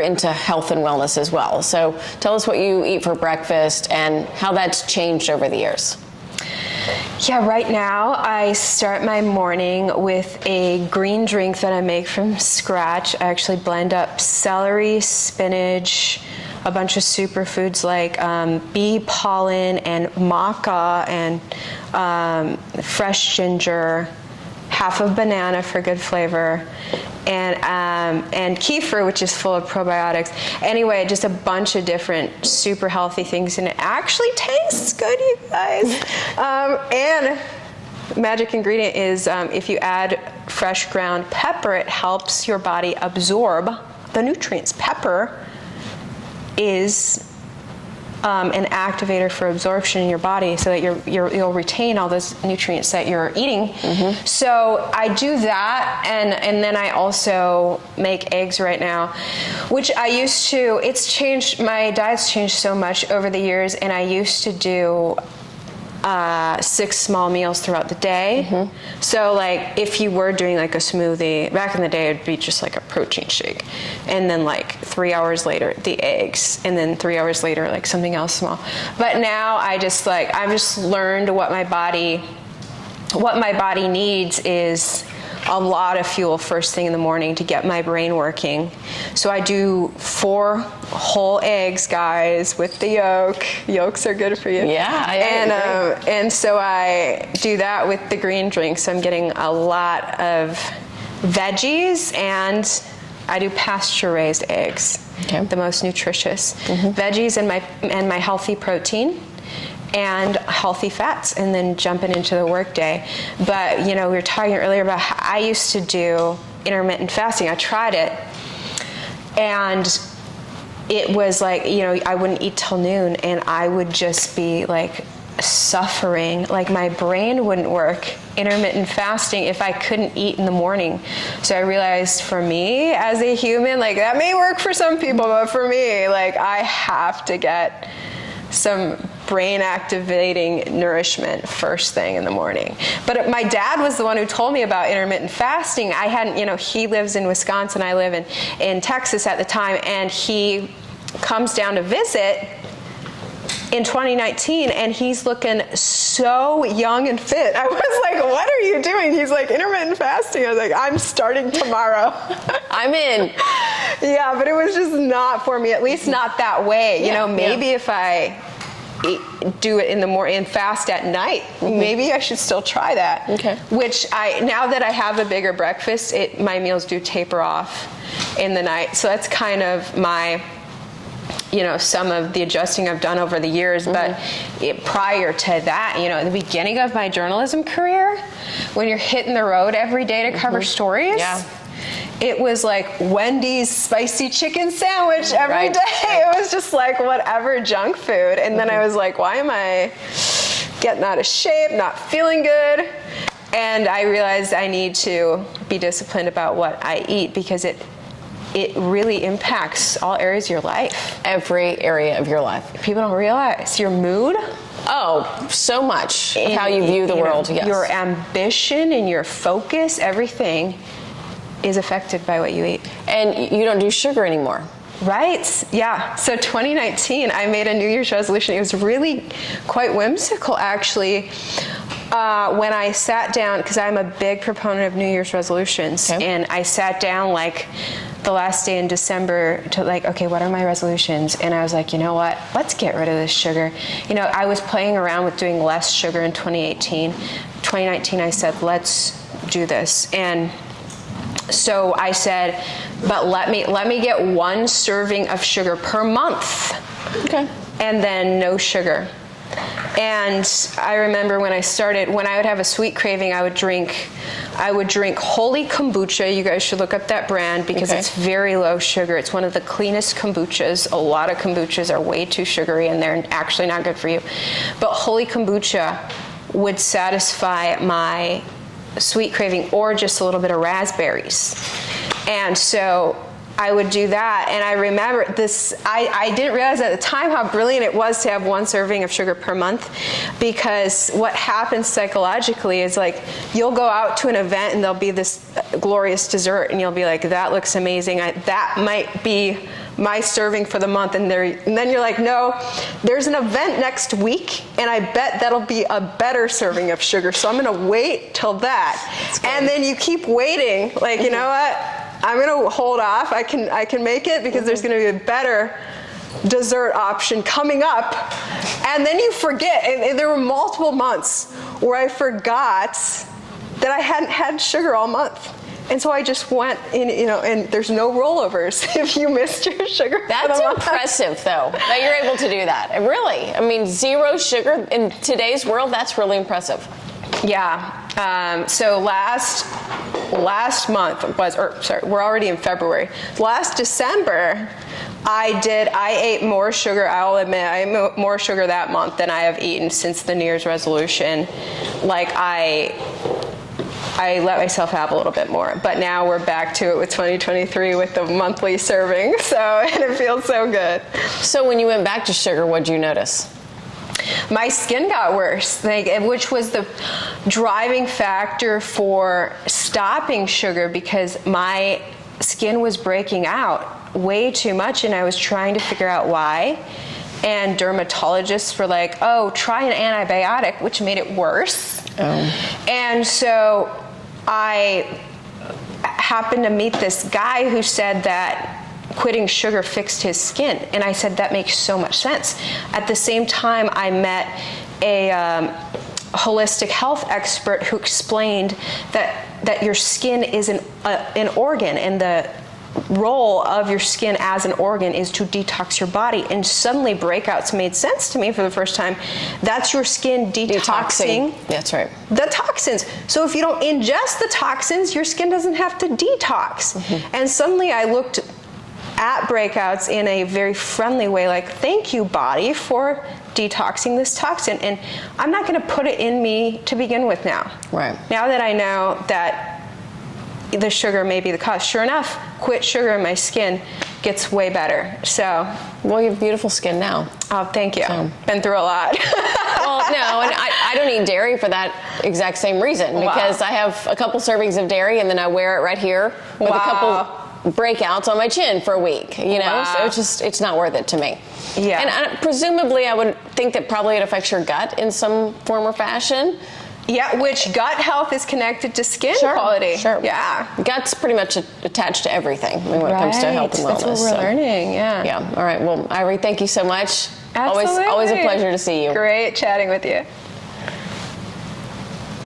into health and wellness as well. So tell us what you eat for breakfast and how that's changed over the years. Yeah, right now I start my morning with a green drink that I make from scratch. I actually blend up celery, spinach, a bunch of superfoods like bee pollen and maca and fresh ginger, half a banana for good flavor, and kefir, which is full of probiotics. Anyway, just a bunch of different super healthy things, and it actually tastes good, you guys. And magic ingredient is if you add fresh ground pepper, it helps your body absorb the nutrients. Pepper is an activator for absorption in your body, so that you'll retain all those nutrients that you're eating. Mm-hmm. So I do that, and then I also make eggs right now, which I used to. It's changed. My diet's changed so much over the years, and I used to do 6 small meals throughout the day. Mm-hmm. So like if you were doing like a smoothie, back in the day it'd be just like a protein shake, and then like 3 hours later the eggs, and then 3 hours later like something else small. But now I've just learned what my body needs is a lot of fuel first thing in the morning to get my brain working. So I do 4 whole eggs, guys, with the yolk. Yolks are good for you. Yeah, and so I do that with the green drink. So I'm getting a lot of veggies, and I do pasture-raised eggs, the most nutritious. Mm-hmm. Veggies and my healthy protein, and healthy fats, and then jumping into the workday. But we were talking earlier about how I used to do intermittent fasting. I tried it, and it was like, I wouldn't eat till noon, and I would just be like suffering, like my brain wouldn't work intermittent fasting if I couldn't eat in the morning. So I realized for me as a human, like that may work for some people, but for me, like I have to get some brain activating nourishment first thing in the morning. But my dad was the one who told me about intermittent fasting. I hadn't, he lives in Wisconsin, I live in Texas at the time, and he comes down to visit in 2019, and he's looking so young and fit. I was like, what are you doing? He's like, intermittent fasting. I was like, I'm starting tomorrow. I'm in. Yeah, but it was just not for me, at least not that way. Maybe if I do it in the morning and fast at night, maybe I should still try that. Okay. Which now that I have a bigger breakfast, my meals do taper off in the night. So that's kind of my, some of the adjusting I've done over the years. Mm-hmm. But prior to that, at the beginning of my journalism career, when you're hitting the road every day to cover stories, it was like Wendy's spicy chicken sandwich every day. It was just like whatever junk food. And then I was like, why am I getting out of shape, not feeling good? And I realized I need to be disciplined about what I eat, because it really impacts all areas of your life. Every area of your life. People don't realize your mood. Oh, so much of how you view the world. Yes. Your ambition and your focus, everything is affected by what you eat. And you don't do sugar anymore. Right, yeah. So 2019, I made a New Year's resolution. It was really quite whimsical, actually. When I sat down, because I'm a big proponent of New Year's resolutions, and I sat down like the last day in December to like, okay, what are my resolutions? And I was like, you know what? Let's get rid of this sugar. I was playing around with doing less sugar in 2018. 2019, I said, let's do this. And so I said, but let me get 1 serving of sugar per month. Okay. And then no sugar. And I remember when I started, when I would have a sweet craving, I would drink holy kombucha. You guys should look up that brand, because it's very low sugar. It's one of the cleanest kombuchas. A lot of kombuchas are way too sugary, and they're actually not good for you. But holy kombucha would satisfy my sweet craving, or just a little bit of raspberries. And so I would do that. And I remember this, I didn't realize at the time how brilliant it was to have 1 serving of sugar per month, because what happens psychologically is like, you'll go out to an event and there'll be this glorious dessert and you'll be like, that looks amazing. That might be my serving for the month. And then you're like, no, there's an event next week and I bet that'll be a better serving of sugar. So I'm gonna wait till that. And then you keep waiting, like, you know what? I'm gonna hold off. I can make it because there's gonna be a better dessert option coming up. And then you forget, and there were multiple months where I forgot that I hadn't had sugar all month. And so I just went in, and there's no rollovers if you missed your sugar. That's impressive, though, that you're able to do that. Really, I mean, 0 sugar in today's world, that's really impressive. Yeah. So last month we're already in February. Last December, I ate more sugar. I'll admit, I ate more sugar that month than I have eaten since the New Year's resolution. Like I let myself have a little bit more, but now we're back to it with 2023 with the monthly serving. And it feels so good. So when you went back to sugar, what did you notice? My skin got worse, which was the driving factor for stopping sugar, because my skin was breaking out way too much and I was trying to figure out why. And dermatologists were like, oh, try an antibiotic, which made it worse. Oh. And so I happened to meet this guy who said that quitting sugar fixed his skin. And I said, that makes so much sense. At the same time, I met a holistic health expert who explained that your skin is an organ, and the role of your skin as an organ is to detox your body. And suddenly breakouts made sense to me for the first time. That's your skin detoxing. That's right. The toxins. So if you don't ingest the toxins, your skin doesn't have to detox. Mm-hmm. And suddenly I looked at breakouts in a very friendly way, like, thank you, body, for detoxing this toxin. And I'm not going to put it in me to begin with now. Right. Now that I know that the sugar may be the cause. Sure enough, quit sugar and my skin gets way better. So, well, you have beautiful skin now. Oh, thank you. So. Been through a lot. Well, no, and I don't eat dairy for that exact same reason, because I have a couple servings of dairy and then I wear it right here with a couple breakouts on my chin for a week, so it's not worth it to me. Yeah. And presumably I would think that probably it affects your gut in some form or fashion. Yeah, which gut health is connected to skin quality. Sure. Yeah. Gut's pretty much attached to everything when it comes to health and wellness. That's what we're learning, yeah. Yeah. All right. Well, Ivory, thank you so much. Absolutely. Always a pleasure to see you. Great chatting with you.